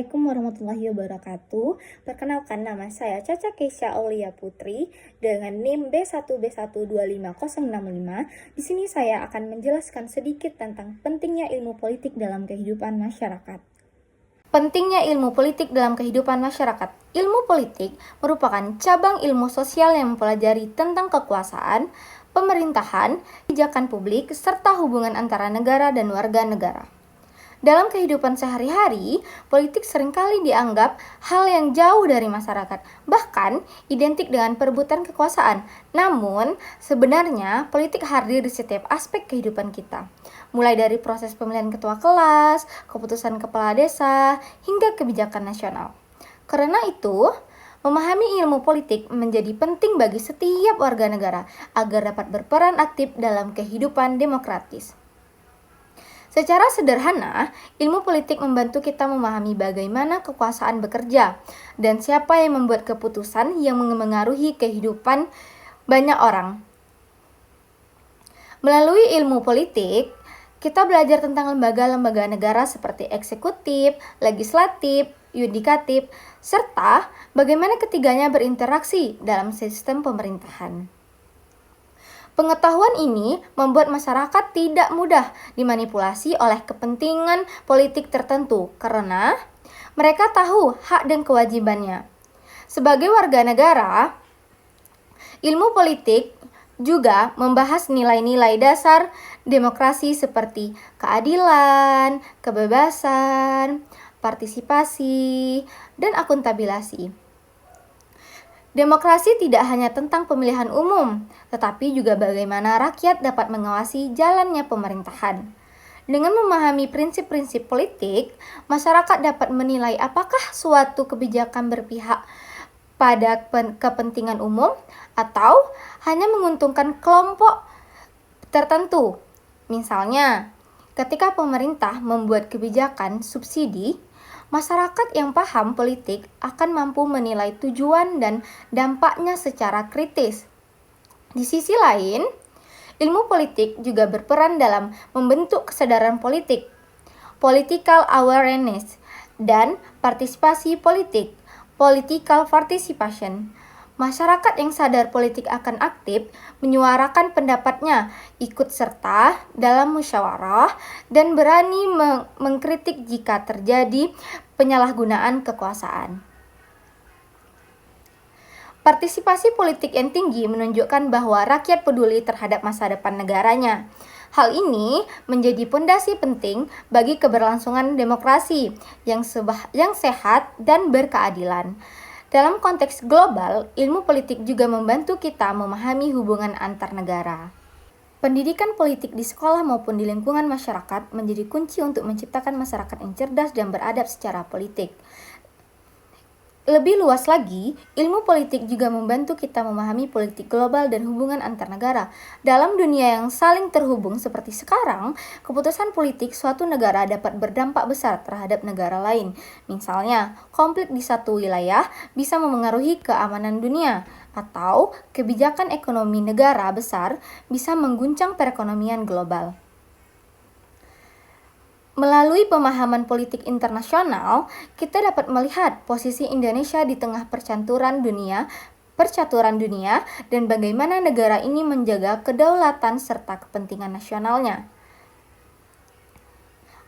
Assalamualaikum warahmatullahi wabarakatuh. Perkenalkan, nama saya Caca Keisha Aulia Putri dengan NIM B1B1250065. Di sini saya akan menjelaskan sedikit tentang pentingnya ilmu politik dalam kehidupan masyarakat. Pentingnya ilmu politik dalam kehidupan masyarakat. Ilmu politik merupakan cabang ilmu sosial yang mempelajari tentang kekuasaan, pemerintahan, kebijakan publik, serta hubungan antara negara dan warga negara. Dalam kehidupan sehari-hari, politik seringkali dianggap hal yang jauh dari masyarakat, bahkan identik dengan perebutan kekuasaan. Namun, sebenarnya politik hadir di setiap aspek kehidupan kita, mulai dari proses pemilihan ketua kelas, keputusan kepala desa, hingga kebijakan nasional. Karena itu, memahami ilmu politik menjadi penting bagi setiap warga negara agar dapat berperan aktif dalam kehidupan demokratis. Secara sederhana, ilmu politik membantu kita memahami bagaimana kekuasaan bekerja dan siapa yang membuat keputusan yang mengaruhi kehidupan banyak orang. Melalui ilmu politik, kita belajar tentang lembaga-lembaga negara seperti eksekutif, legislatif, yudikatif, serta bagaimana ketiganya berinteraksi dalam sistem pemerintahan. Pengetahuan ini membuat masyarakat tidak mudah dimanipulasi oleh kepentingan politik tertentu karena mereka tahu hak dan kewajibannya. Sebagai warga negara, ilmu politik juga membahas nilai-nilai dasar demokrasi seperti keadilan, kebebasan, partisipasi, dan akuntabilitas. Demokrasi tidak hanya tentang pemilihan umum, tetapi juga bagaimana rakyat dapat mengawasi jalannya pemerintahan. Dengan memahami prinsip-prinsip politik, masyarakat dapat menilai apakah suatu kebijakan berpihak pada kepentingan umum atau hanya menguntungkan kelompok tertentu. Misalnya, ketika pemerintah membuat kebijakan subsidi, masyarakat yang paham politik akan mampu menilai tujuan dan dampaknya secara kritis. Di sisi lain, ilmu politik juga berperan dalam membentuk kesadaran politik, political awareness, dan partisipasi politik, political participation. Masyarakat yang sadar politik akan aktif menyuarakan pendapatnya, ikut serta dalam musyawarah, dan berani mengkritik jika terjadi penyalahgunaan kekuasaan. Partisipasi politik yang tinggi menunjukkan bahwa rakyat peduli terhadap masa depan negaranya. Hal ini menjadi pondasi penting bagi keberlangsungan demokrasi yang sehat dan berkeadilan. Dalam konteks global, ilmu politik juga membantu kita memahami hubungan antar negara. Pendidikan politik di sekolah maupun di lingkungan masyarakat menjadi kunci untuk menciptakan masyarakat yang cerdas dan beradab secara politik. Lebih luas lagi, ilmu politik juga membantu kita memahami politik global dan hubungan antar negara. Dalam dunia yang saling terhubung seperti sekarang, keputusan politik suatu negara dapat berdampak besar terhadap negara lain. Misalnya, konflik di satu wilayah bisa memengaruhi keamanan dunia, atau kebijakan ekonomi negara besar bisa mengguncang perekonomian global. Melalui pemahaman politik internasional, kita dapat melihat posisi Indonesia di tengah percaturan dunia dan bagaimana negara ini menjaga kedaulatan serta kepentingan nasionalnya.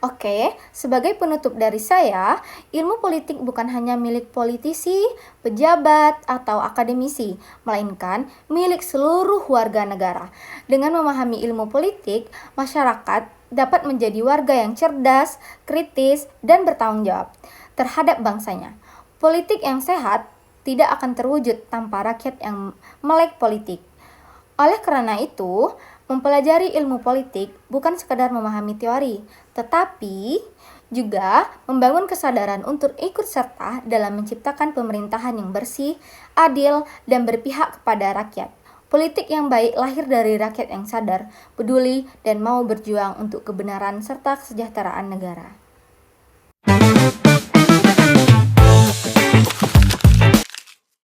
Oke, sebagai penutup dari saya, ilmu politik bukan hanya milik politisi, pejabat, atau akademisi, melainkan milik seluruh warga negara. Dengan memahami ilmu politik, masyarakat dapat menjadi warga yang cerdas, kritis, dan bertanggung jawab terhadap bangsanya. Politik yang sehat tidak akan terwujud tanpa rakyat yang melek politik. Oleh karena itu, mempelajari ilmu politik bukan sekadar memahami teori, tetapi juga membangun kesadaran untuk ikut serta dalam menciptakan pemerintahan yang bersih, adil, dan berpihak kepada rakyat. Politik yang baik lahir dari rakyat yang sadar, peduli, dan mau berjuang untuk kebenaran serta kesejahteraan negara.